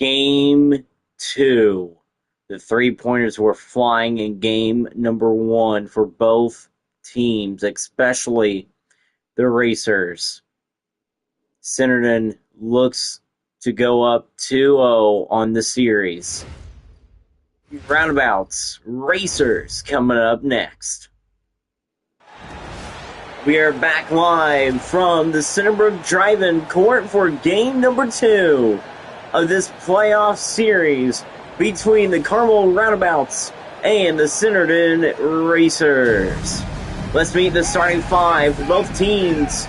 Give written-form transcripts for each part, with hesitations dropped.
Game 2. The three-pointers were flying in game number 1 for both teams, especially the Racers. Centerton looks to go up 2-0 on the series. Roundabouts, Racers coming up next. We are back live from the Centerbrook Drive-In Court for game number 2 of this playoff series between the Carmel Roundabouts and the Centerton Racers. Let's meet the starting five for both teams.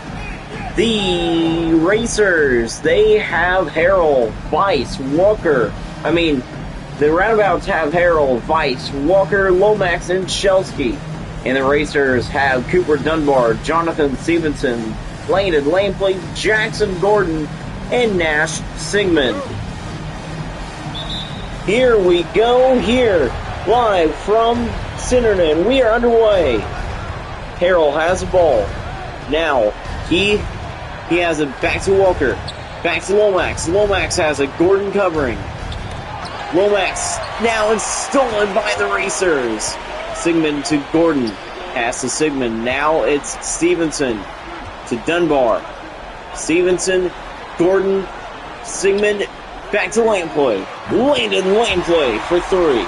The Racers, they have Harrell, Weiss, Walker. The Roundabouts have Harrell, Weiss, Walker, Lomax, and Shelsky. And the Racers have Cooper Dunbar, Jonathan Stevenson, Landon Lampley, Jackson Gordon, and Nash Sigmund. Here we go, live from Centerton. We are underway. Harrell has the ball. Now, he has it back to Walker. Back to Lomax. Lomax has it. Gordon covering. Lomax now it's stolen by the Racers. Sigmund to Gordon. Pass to Sigmund. Now it's Stevenson to Dunbar. Stevenson, Gordon, Sigmund, back to Lampley. Landon Lampley for 3.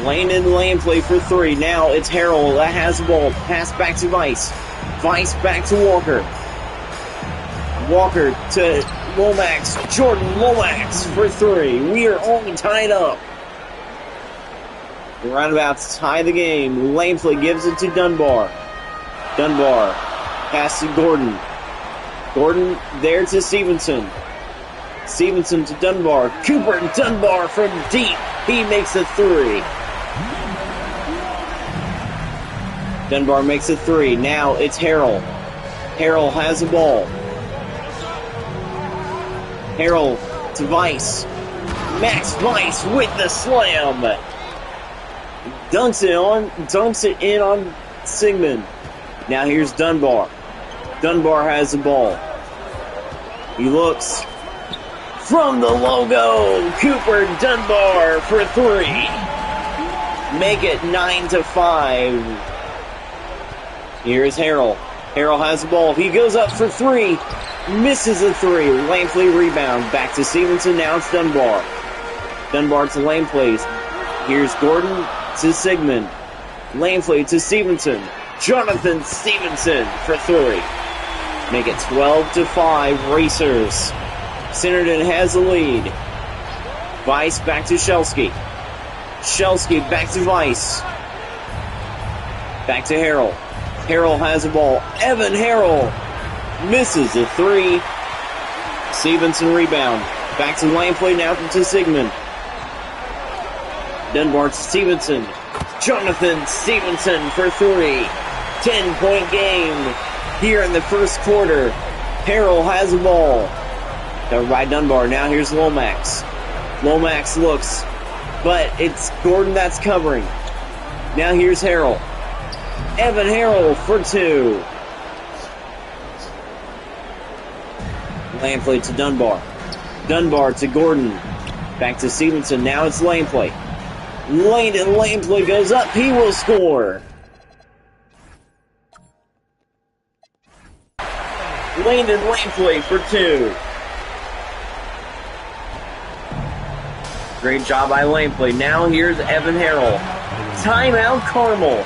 Landon Lampley for 3. Now it's Harrell that has the ball. Pass back to Weiss. Weiss back to Walker. Walker to Lomax. Jordan Lomax for 3. We are all tied up. The Roundabouts tie the game. Lampley gives it to Dunbar. Dunbar pass to Gordon. Gordon there to Stevenson. Stevenson to Dunbar. Cooper Dunbar from deep. He makes a 3. Dunbar makes a 3. Now it's Harrell. Harrell has the ball. Harrell to Weiss. Max Weiss with the slam. Dunks it in on Sigmund. Now here's Dunbar. Dunbar has the ball. He looks from the logo. Cooper Dunbar for 3. Make it 9-5. Here's Harrell. Harrell has the ball. He goes up for 3. Misses a 3. Lampley rebound. Back to Stevenson. Now it's Dunbar. Dunbar to Lampley. Here's Gordon to Sigmund. Lampley to Stevenson. Jonathan Stevenson for 3. Make it 12-5 Racers. Centerton has the lead. Weiss back to Shelsky. Shelsky back to Weiss. Back to Harrell. Harrell has the ball. Evan Harrell misses a 3. Stevenson rebound. Back to Lampley, now to Sigmund. Dunbar to Stevenson. Jonathan Stevenson for 3. 10-point game here in the first quarter. Harrell has the ball. Covered by Dunbar. Now here's Lomax. Lomax looks, but it's Gordon that's covering. Now here's Harrell. Evan Harrell for 2. Lampley to Dunbar. Dunbar to Gordon. Back to Stevenson. Now it's Lampley. Landon Lampley goes up. He will score. Landon Lampley for 2. Great job by Lampley. Now here's Evan Harrell. Timeout Carmel.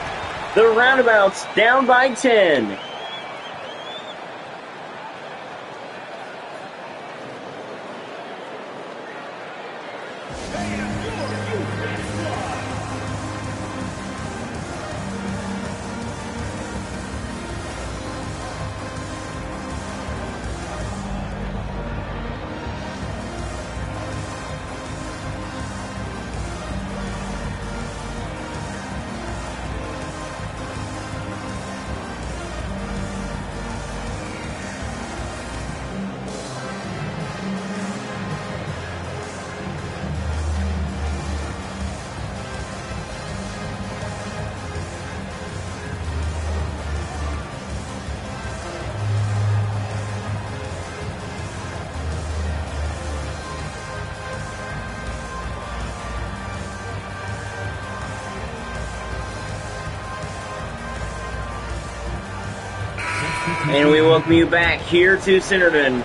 The Roundabouts down by 10. And we welcome you back here to Centerton.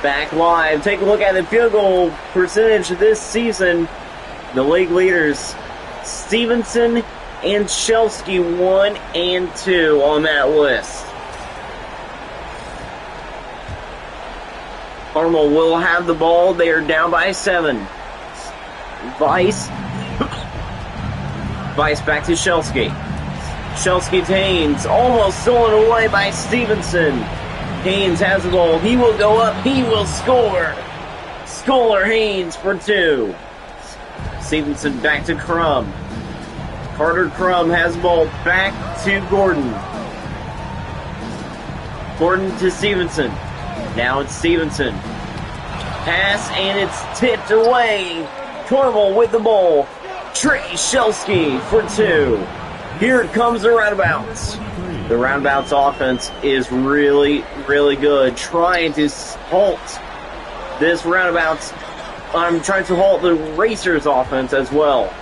Back live. Take a look at the field goal percentage this season. The league leaders, Stevenson and Shelsky, 1 and 2 on that list. Carmel will have the ball. They are down by 7. Vice back to Shelsky. Shelsky to Haynes, almost stolen away by Stevenson. Haynes has the ball. He will go up. He will score. Scholar Haynes for 2. Stevenson back to Crum. Carter Crum has the ball back to Gordon. Gordon to Stevenson. Now it's Stevenson. Pass, and it's tipped away. Carmel with the ball. Trey Shelsky for 2. Here it comes the Roundabouts. The Roundabouts offense is really, really good. Trying to halt this Roundabouts. I'm trying to halt the Racers offense as well.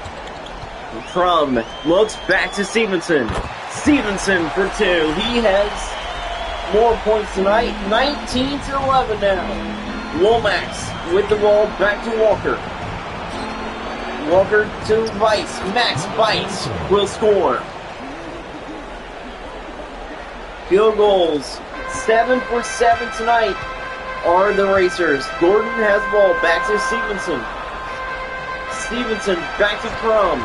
Crum looks back to Stevenson. Stevenson for 2. He has more points tonight. 19-11 now. Lomax with the ball back to Walker. Walker to Vice. Max Vice will score. Field goals, 7 for 7 tonight are the Racers. Gordon has the ball back to Stevenson. Stevenson back to Crum.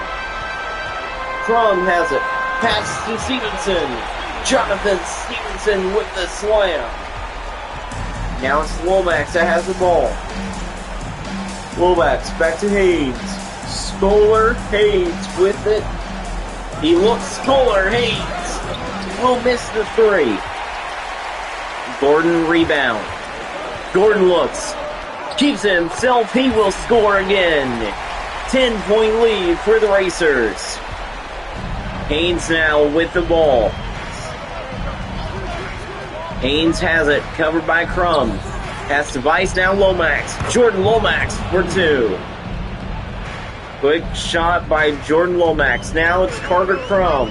Crum has it. Pass to Stevenson. Jonathan Stevenson with the slam. Now it's Lomax that has the ball. Lomax back to Haynes. Scholar Haynes with it. He looks. Scholar Haynes will miss the 3. Gordon rebound. Gordon looks. Keeps it himself. He will score again. 10-point lead for the Racers. Haynes now with the ball. Haynes has it. Covered by Crum. Has to Vice, now Lomax. Jordan Lomax for 2. Quick shot by Jordan Lomax. Now it's Carter Crum.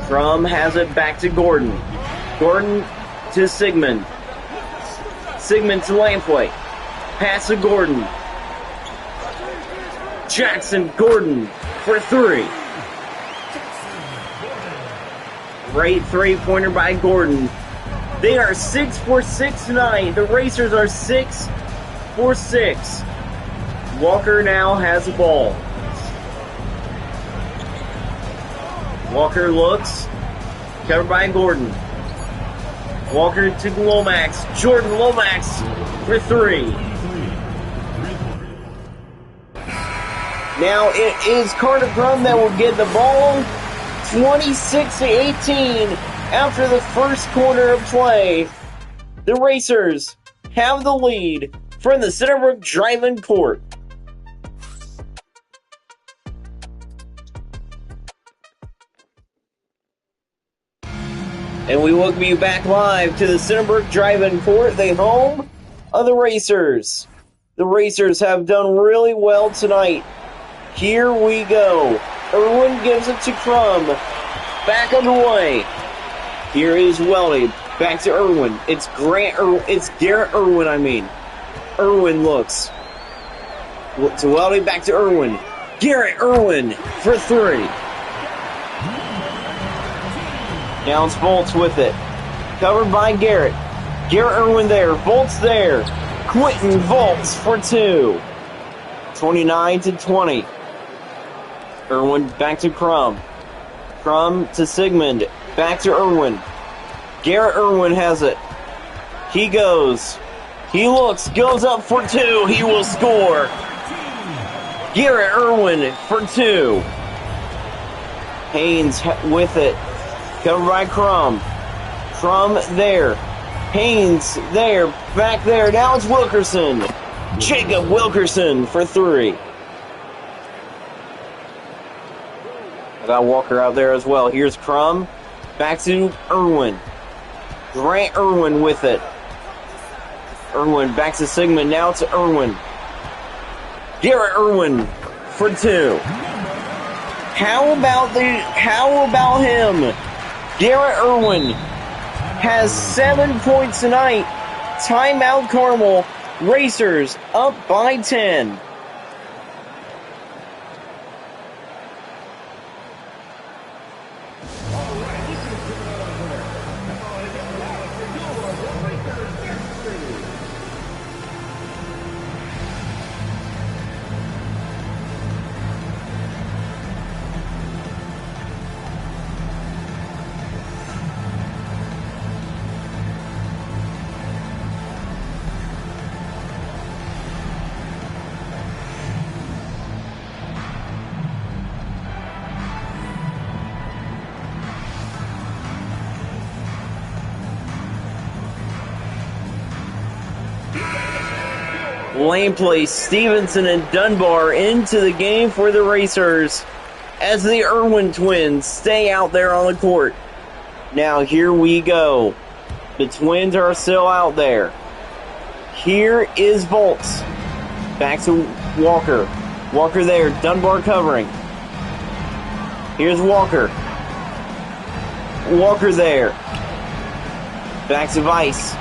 Crum has it back to Gordon. Gordon to Sigmund. Sigmund to Lampley. Pass to Gordon. Jackson Gordon for 3. Great 3-pointer by Gordon. They are 6 for 6 tonight. The Racers are 6 for 6. Walker now has the ball. Walker looks. Covered by Gordon. Walker to Lomax. Jordan Lomax for 3. Now it is Carter Crum that will get the ball. 26-18 after the first quarter of play. The Racers have the lead from the Centerbrook Drive-In Court. And we welcome you back live to the Centerbrook Drive-In Court, the home of the Racers. The Racers have done really well tonight. Here we go. Irwin gives it to Crum. Back underway. Here is Weldy. Back to Irwin. It's Garrett Irwin, Irwin looks. To Weldy, back to Irwin. Garrett Irwin for 3. Now it's Volts with it. Covered by Garrett. Garrett Irwin there. Volts there. Quentin Volts for 2. 29-20. Irwin back to Crum. Crum to Sigmund. Back to Irwin. Garrett Irwin has it. He goes. He looks. Goes up for 2. He will score. Garrett Irwin for 2. Haynes with it. Covered by Crum. Crum there. Haynes there. Back there. Now it's Wilkerson. Jacob Wilkerson for 3. I got Walker out there as well. Here's Crum. Back to Irwin. Grant Irwin with it. Irwin back to Sigmund. Now to Irwin. Garrett Irwin for 2. How about him? Garrett Irwin has 7 points tonight. Timeout Carmel. Racers up by 10. Lane play, Stevenson and Dunbar into the game for the Racers as the Irwin twins stay out there on the court. Now here we go. The twins are still out there. Here is Volts. Back to Walker. Walker there, Dunbar covering. Here's Walker. Walker there. Back to Vice.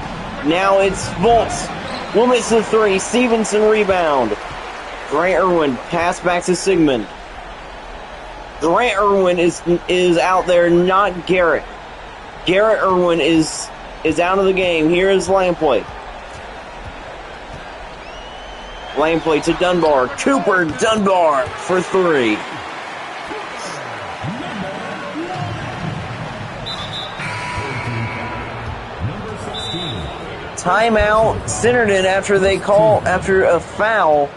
Now it's Volts. Will miss the three. Stevenson rebound. Grant Irwin pass back to Sigmund. Grant Irwin is out there, not Garrett. Garrett Irwin is out of the game. Here is lane play. Lane play to Dunbar. Cooper Dunbar for three. Timeout Centerton after a foul.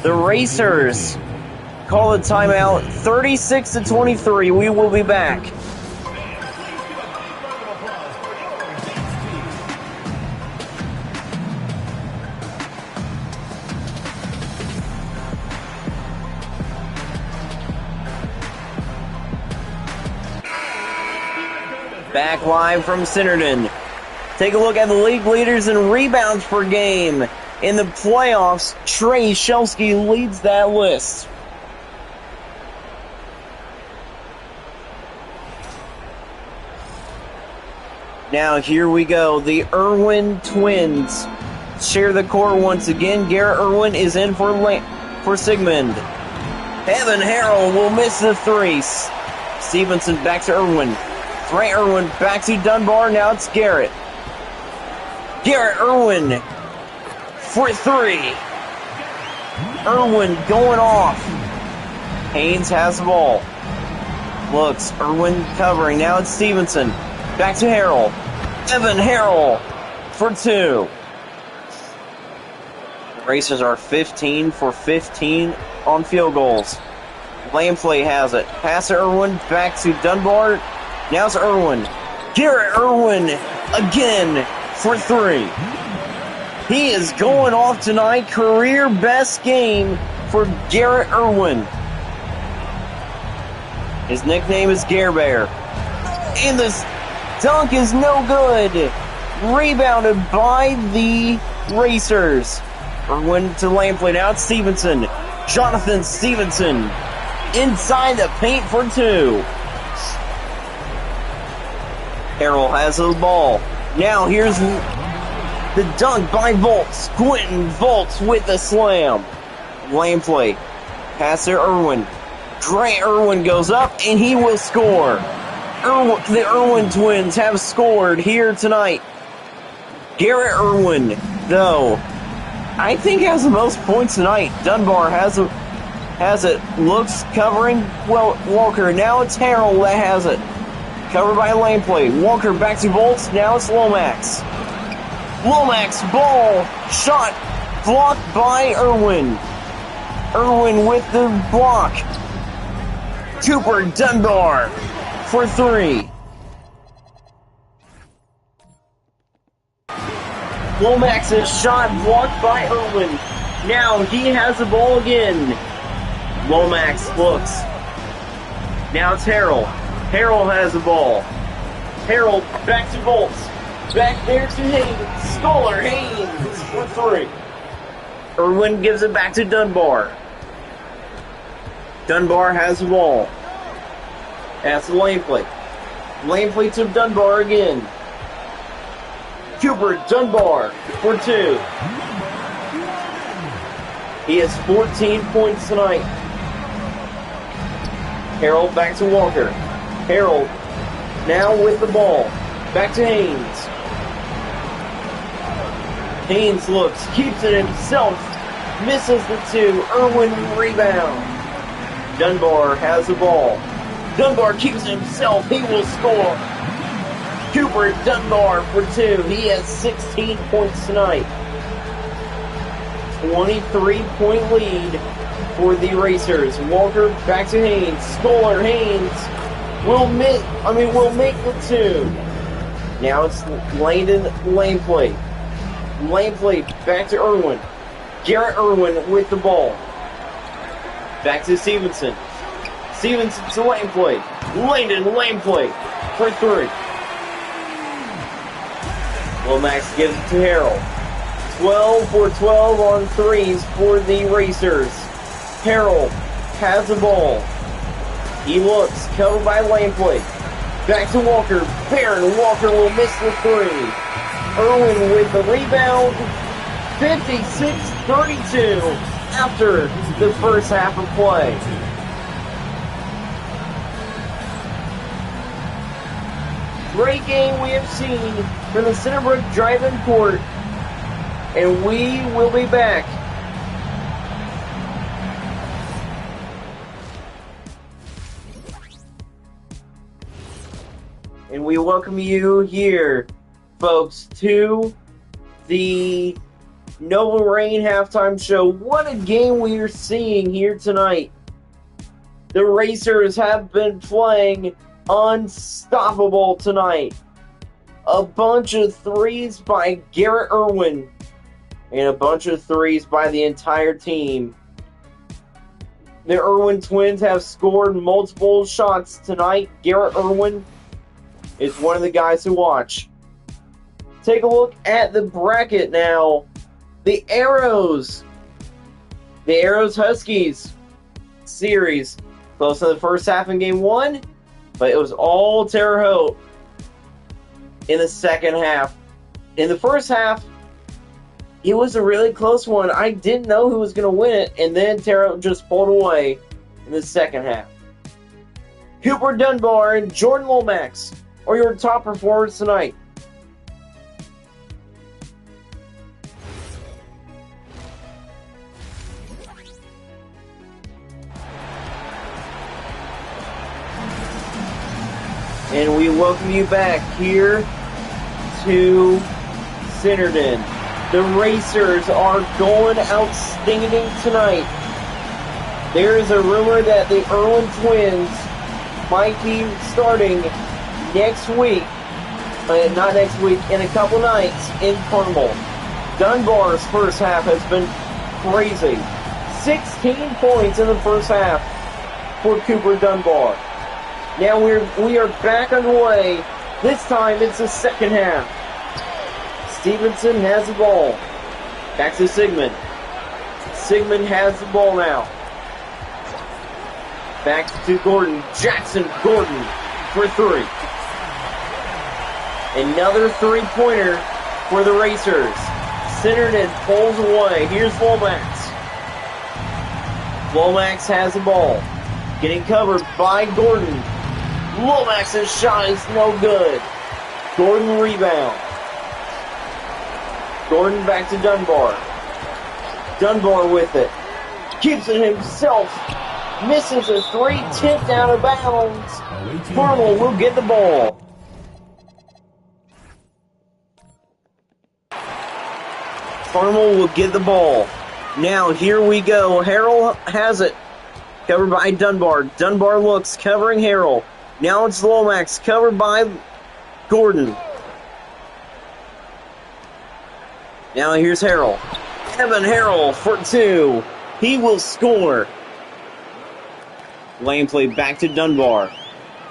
The Racers call a timeout 36-23. We will be back. Back live from Centerton. Take a look at the league leaders in rebounds per game. In the playoffs, Trey Shelsky leads that list. Now here we go. The Irwin twins share the court once again. Garrett Irwin is in for Sigmund. Evan Harrell will miss the three. Stevenson back to Irwin. Grant Irwin back to Dunbar. Now it's Garrett. Garrett Irwin for three. Irwin going off. Haynes has the ball. Looks. Irwin covering. Now it's Stevenson. Back to Harrell. Evan Harrell for two. The Racers are 15 for 15 on field goals. Lane play has it. Pass to Irwin. Back to Dunbar. Now it's Irwin. Garrett Irwin again for three. He is going off tonight. Career best game for Garrett Irwin. His nickname is Gare Bear. And this dunk is no good. Rebounded by the Racers. Irwin to lane play. Now it's Stevenson. Jonathan Stevenson inside the paint for two. Harrell has the ball. Now here's the dunk by Volts. Quentin Volts with the slam. Lane play. Pass to Irwin. Grant Irwin goes up and he will score. The Irwin twins have scored here tonight. Garrett Irwin, though, I think has the most points tonight. Dunbar has it. Looks covering Walker. Now it's Harrell that has it. Covered by lane play. Walker back to Volts. Now it's Lomax. Lomax ball shot blocked by Irwin. Irwin with the block. Cooper Dunbar for three. Lomax's shot blocked by Irwin. Now he has the ball again. Lomax looks. Now it's Harrell. Harrell has the ball. Harrell back to Volts. Back there to Haynes. Scholar Haynes for three. Irwin gives it back to Dunbar. Dunbar has the ball. That's the lane play. Lane play to Dunbar again. Cooper Dunbar for 2. He has 14 points tonight. Harold back to Walker. Harold now with the ball. Back to Haynes. Haynes looks, keeps it himself, misses the 2. Irwin rebound. Dunbar has the ball. Dunbar keeps it himself. He will score. Cooper Dunbar for 2. He has 16 points tonight. 23-point lead for the Racers. Walker back to Haynes. Scholar Haynes will make the 2. Now it's Landon Laneplate. Laneplate back to Irwin. Garrett Irwin with the ball. Back to Stevenson. Stevenson to Laneplate. Landon Laneplate for 3. Lomax gives it to Harold. 12 for 12 on threes for the Racers. Harold has the ball. He looks, covered by Laneplate. Back to Walker. Barron Walker will miss the 3. Irwin with the rebound. 56-32 after the first half of play. Great game we have seen from the Centerbrook Drive-In Court, and we will be back. And we welcome you here, folks, to the Nova Rain halftime show. What a game we are seeing here tonight. The Racers have been playing unstoppable tonight. A bunch of threes by Garrett Irwin and a bunch of threes by the entire team. The Irwin twins have scored multiple shots tonight. Garrett Irwin is one of the guys to watch. Take a look at the bracket now. The Arrows Huskies series. Close to the first half in game 1, but it was all Terre Haute in the second half. In the first half, it was a really close one. I didn't know who was going to win it, and then Terre Haute just pulled away in the second half. Cooper Dunbar and Jordan Lomax are your top performers tonight. And we welcome you back here to Centerton. The Racers are going outstanding tonight. There is a rumor that the Irwin twins might be starting next week, not next week, in a couple nights in Carmel. Dunbar's first half has been crazy. 16 points in the first half for Cooper Dunbar. Now we are back underway. This time it's the second half. Stevenson has the ball. Back to Sigmund. Sigmund has the ball now. Back to Gordon. Jackson Gordon for 3. Another 3-pointer for the Racers. Centerton pulls away. Here's Lomax. Lomax has the ball. Getting covered by Gordon. Lomax's shot is no good. Gordon rebound. Gordon back to Dunbar. Dunbar with it. Keeps it himself. Misses a 3, tipped out of bounds. Carmel will get the ball. Carmel will get the ball. Now here we go. Harrell has it. Covered by Dunbar. Dunbar looks, covering Harrell. Now it's Lomax, covered by Gordon. Now here's Harrell. Evan Harrell for 2. He will score. Laneplate back to Dunbar.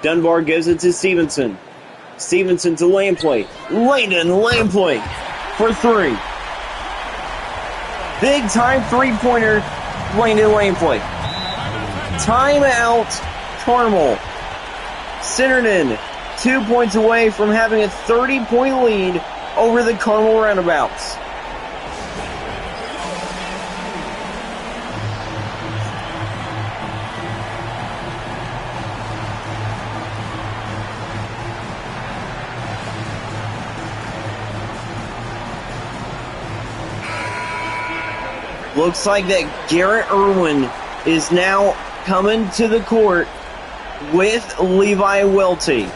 Dunbar gives it to Stevenson. Stevenson to Laneplate. Landon Laneplate for 3. Big time 3-pointer, Landon Laneplate. Timeout, Carmel. Centerton 2 points away from having a 30-point lead over the Carmel Roundabouts. Looks like that Garrett Irwin is now coming to the court with Levi Welty.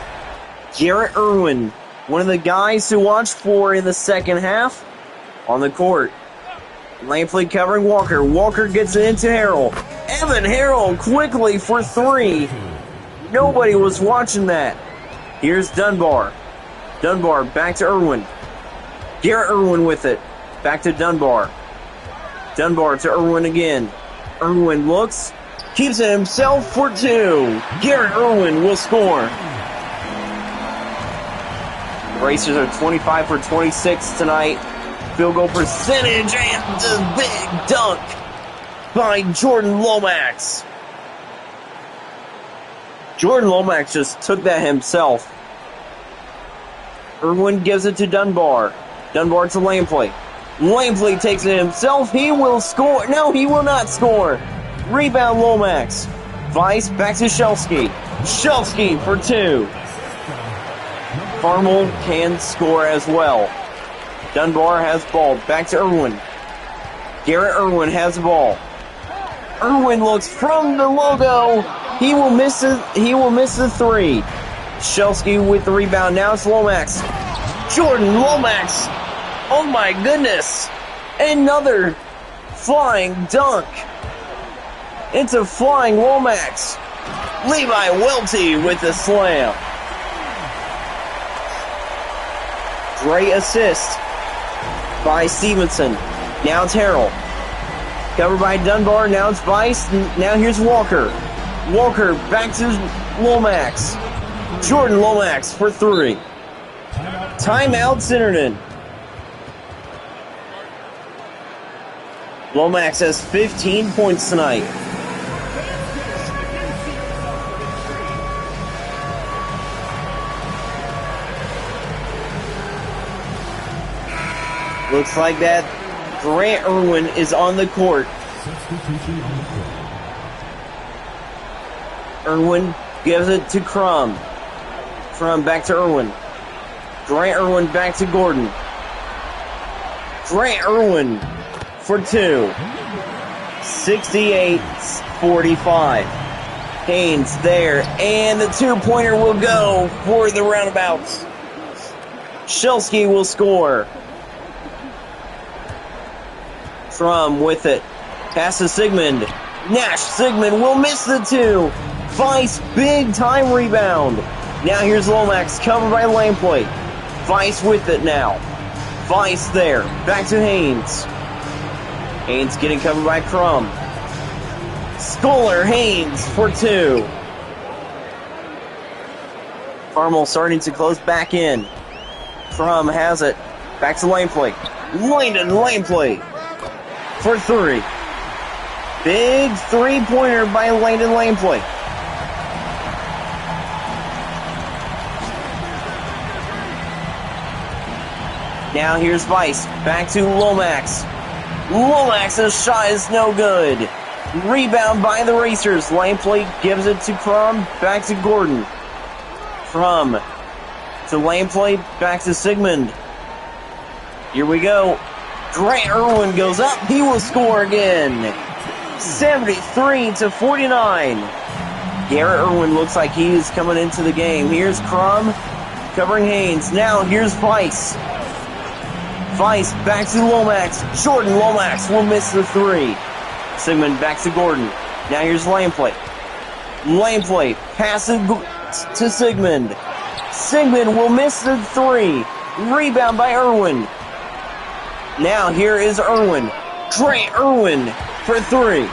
Garrett Irwin, one of the guys to watch for in the second half, on the court. Lampley covering Walker. Walker gets it into Harrell. Evan Harrell quickly for three. Nobody was watching that. Here's Dunbar. Dunbar back to Irwin. Garrett Irwin with it. Back to Dunbar. Dunbar to Irwin again. Irwin looks, keeps it himself for two. Garrett Irwin will score. The Racers are 25 for 26 tonight. Field goal percentage and the big dunk by Jordan Lomax. Jordan Lomax just took that himself. Irwin gives it to Dunbar. Dunbar to Lampley. Lampley takes it himself. He will score. No, he will not score. Rebound Lomax. Vice back to Shelsky. Shelsky for two. Carmel can score as well. Dunbar has ball. Back to Irwin. Garrett Irwin has the ball. Irwin looks from the logo. He will miss the three. Shelsky with the rebound. Now it's Lomax. Jordan Lomax. Oh my goodness. Another flying dunk. It's a flying Lomax. Levi Welty with the slam. Great assist by Stevenson. Now it's Harrell. Covered by Dunbar. Now it's Vice. Now here's Walker. Walker back to Lomax. Jordan Lomax for three. Timeout Centerton. Lomax has 15 points tonight. Looks like that Grant Irwin is on the court. Irwin gives it to Crum. Crum back to Irwin. Grant Irwin back to Gordon. Grant Irwin for two. 68-45. Haynes there, and the two-pointer will go for the Roundabouts. Shelsky will score. Crum with it. Pass to Sigmund. Nash Sigmund will miss the two. Vice, big time rebound. Now here's Lomax, covered by Lampley. Vice with it now. Vice there. Back to Haynes. Haynes getting covered by Crum. Scholar Haynes for two. Carmel starting to close back in. Crum has it. Back to Lampley. Landon Lampley for three. Big three-pointer by Landon Lampley. Now here's Vice. Back to Lomax. Lomax's shot is no good. Rebound by the Racers. Lampley gives it to Crum. Back to Gordon. Crum to Lampley. Back to Sigmund. Here we go. Grant Irwin goes up. He will score again. 73-49. Garrett Irwin looks like he is coming into the game. Here's Crum covering Haynes. Now here's Vice. Vice back to Lomax. Jordan Lomax will miss the three. Sigmund back to Gordon. Now here's Lampley. Lampley passes to Sigmund. Sigmund will miss the three. Rebound by Irwin. Now here is Irwin. Grant Irwin for three.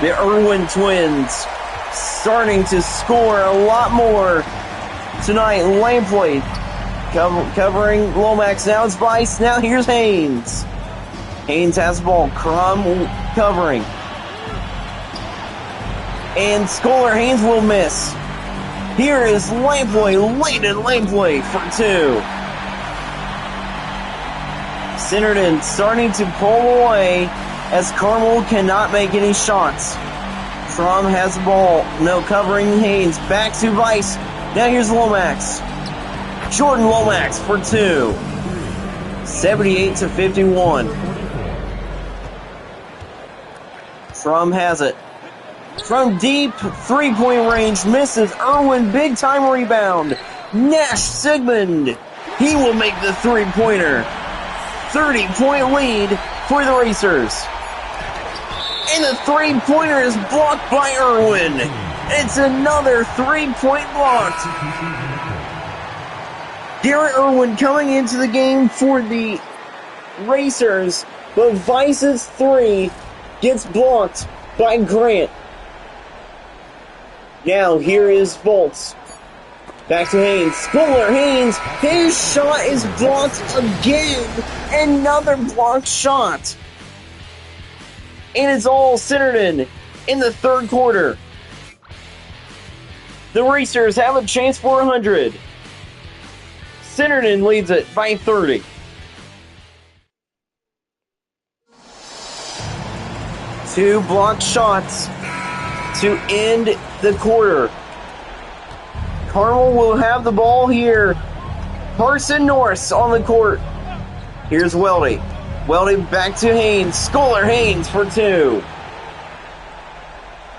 The Irwin twins starting to score a lot more tonight. Lampley covering Lomax. Now it's Vice. Now here's Haynes. Haynes has the ball. Crum covering. And Scholar Haynes will miss. Here is Lampley, Layden Lampley for 2. Centerton starting to pull away as Carmel cannot make any shots. Trom has the ball. No, covering Haynes. Back to Vice. Now here's Lomax. Jordan Lomax for 2. 78-51. Trom has it. From deep, three-point range, misses. Irwin, big-time rebound. Nash Sigmund. He will make the three-pointer. 30-point lead for the Racers. And the three-pointer is blocked by Irwin. It's another three-point blocked. Garrett Irwin coming into the game for the Racers, but Vice's three gets blocked by Grant. Now here is Volts. Back to Haynes. Schuler Haynes. His shot is blocked again. Another blocked shot. And it's all Centerton in the third quarter. The Racers have a chance for 100. Centerton leads it by 30. Two blocked shots to end the quarter. Carmel will have the ball here. Carson Norris on the court. Here's Weldy. Weldy back to Haynes. Schuler Haynes for 2.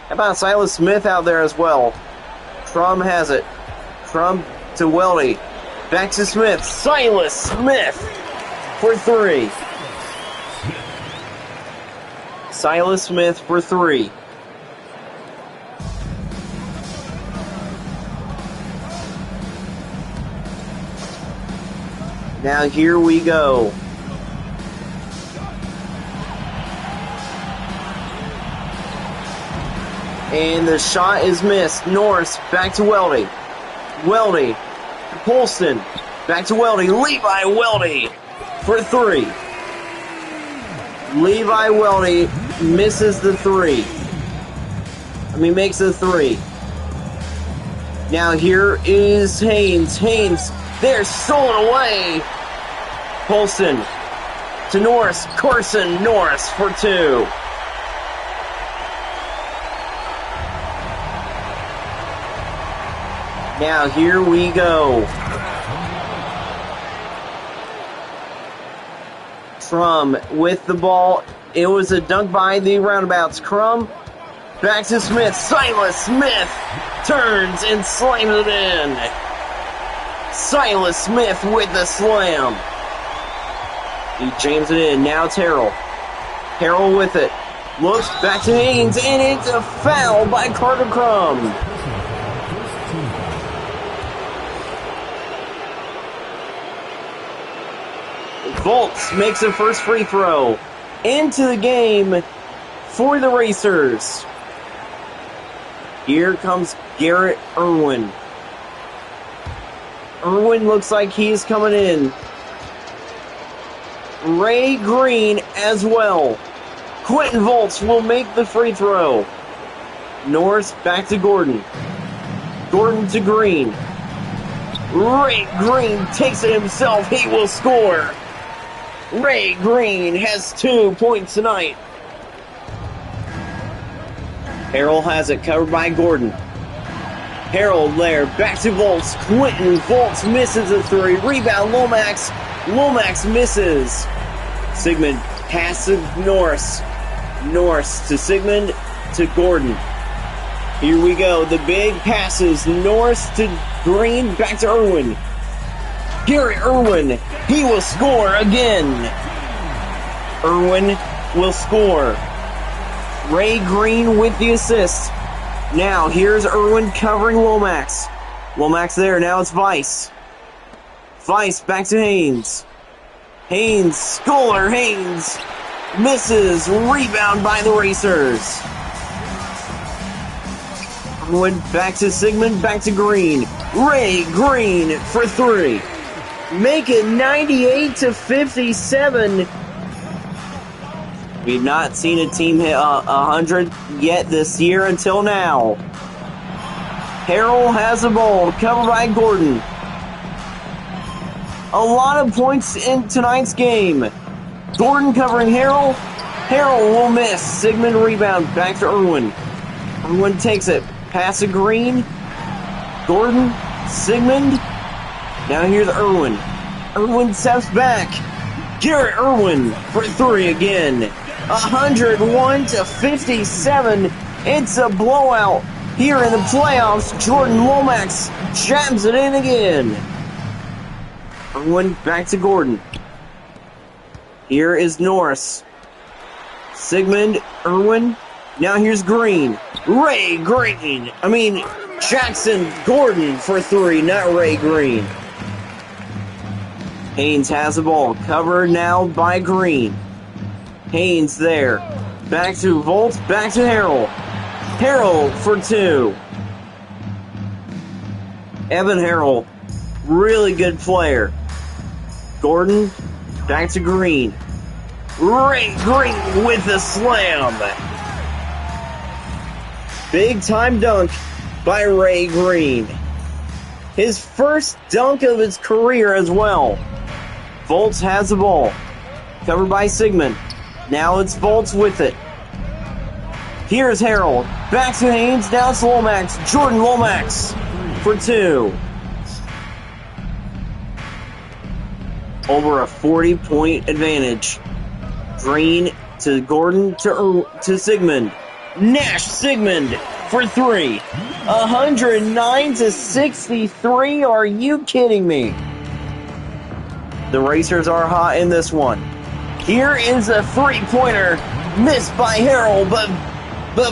How about Silas Smith out there as well? Trum has it. Trum to Weldy. Back to Smith. Silas Smith for 3. Silas Smith for 3. Now here we go. And the shot is missed. Norris back to Weldy. Weldy. Polston. Back to Weldy. Levi Weldy for 3. Levi Weldy misses the 3. Makes the 3. Now here is Haynes. Haynes. They're stolen away. Polston to Norris. Carson Norris for 2. Now here we go. Crum with the ball. It was a dunk by the Roundabouts. Crum back to Smith. Silas Smith turns and slams it in. Silas Smith with the slam. He jams it in. Now it's Harrell. Harrell with it. Looks back to Haynes, and it's a foul by Carter Crum. Volts makes the first free throw. Into the game for the Racers. Here comes Garrett Irwin. Irwin looks like he's coming in. Ray Green as well. Quentin Volts will make the free throw. Norris back to Gordon. Gordon to Green. Ray Green takes it himself. He will score. Ray Green has 2 points tonight. Harrell has it covered by Gordon. Harrell there, back to Volts. Quentin Volts misses a 3. Rebound Lomax. Lomax misses. Sigmund pass to Norris. Norris to Sigmund to Gordon. Here we go. The big passes. Norris to Green, back to Irwin. Garrett Irwin, he will score again. Irwin will score. Ray Green with the assist. Now here's Irwin covering Lomax. Lomax there, now it's Vice. Vice back to Haynes. Haynes, Schuler Haynes misses. Rebound by the Racers. Irwin back to Sigmund, back to Green. Ray Green for 3. Make it 98-57. We've not seen a team hit 100 yet this year until now. Harrell has the ball, covered by Gordon. A lot of points in tonight's game. Gordon covering Harrell. Harrell will miss. Sigmund rebound, back to Irwin. Irwin takes it, pass to Green. Gordon, Sigmund. Now here's Irwin. Irwin steps back. Garrett Irwin for three again. 101-57. It's a blowout here in the playoffs. Jordan Lomax jams it in again. Irwin back to Gordon. Here is Norris. Sigmund, Irwin. Now here's Green. Jackson Gordon for three, not Ray Green. Haynes has the ball, covered now by Green. Haynes there. Back to Volt, back to Harrell. Harrell for two. Evan Harrell, really good player. Gordon, back to Green. Ray Green with the slam. Big time dunk by Ray Green. His first dunk of his career as well. Volts has the ball. Covered by Sigmund. Now it's Volts with it. Here's Harrell. Back to Haynes. Now it's Lomax. Jordan Lomax for two. Over a 40-point advantage. Green to Gordon to Sigmund. Nash Sigmund for three. 109-63. Are you kidding me? The Racers are hot in this one. Here is a three-pointer missed by Harrell, but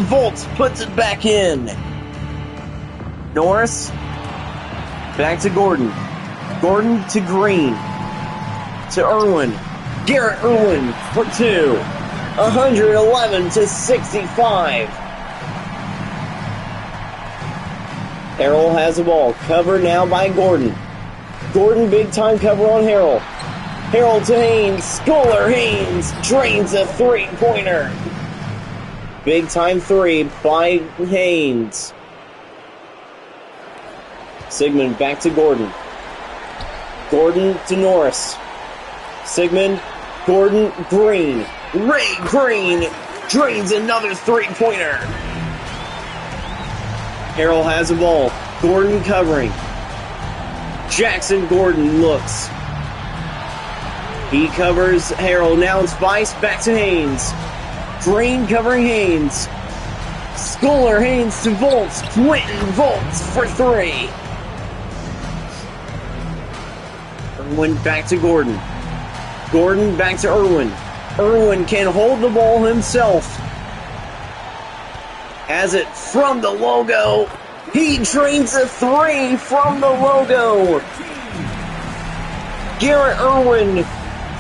Volt puts it back in. Norris back to Gordon. Gordon to Green. To Irwin. Garrett Irwin for two. 111-65. Harrell has the ball. Covered now by Gordon. Gordon, big time cover on Harrell. Harrell to Haynes. Schuler Haynes drains a three-pointer. Big time three by Haynes. Sigmund back to Gordon. Gordon to Norris. Sigmund, Gordon, Green. Ray Green drains another three-pointer. Harrell has the ball. Gordon covering. Jackson Gordon looks. He covers Harrell. Now it's Vice back to Haynes. Green covering Haynes. Schuler Haynes to Volts. Quentin Volts for three. Irwin back to Gordon. Gordon back to Irwin. Irwin can hold the ball himself. Has it from the logo. He drains a three from the logo. Garrett Irwin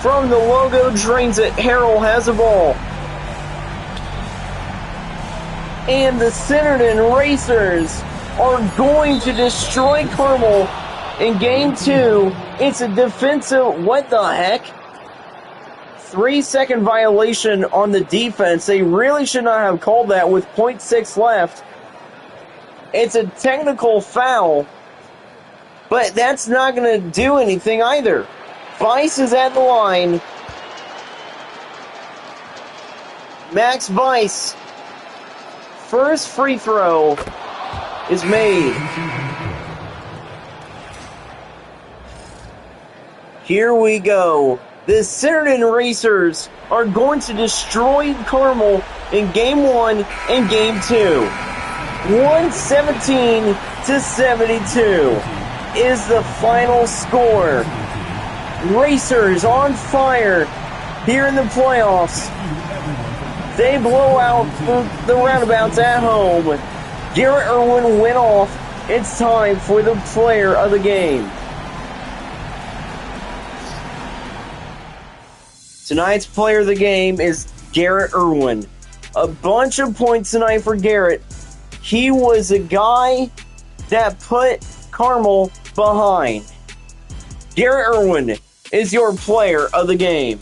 from the logo drains it. Harrell has the ball. And the Centerton Racers are going to destroy Carmel in game two. It's a defensive, what the heck? 3-second violation on the defense. They really should not have called that with 0.6 left. It's a technical foul, but that's not going to do anything either. Vice is at the line. Max Vice. First free throw is made. Here we go. The Centerton Racers are going to destroy Carmel in game one and game two. 117-72 is the final score. Racers on fire here in the playoffs. They blow out the Roundabouts at home. Garrett Irwin went off. It's time for the player of the game. Tonight's player of the game is Garrett Irwin. A bunch of points tonight for Garrett. He was a guy that put Carmel behind. Garrett Irwin is your player of the game.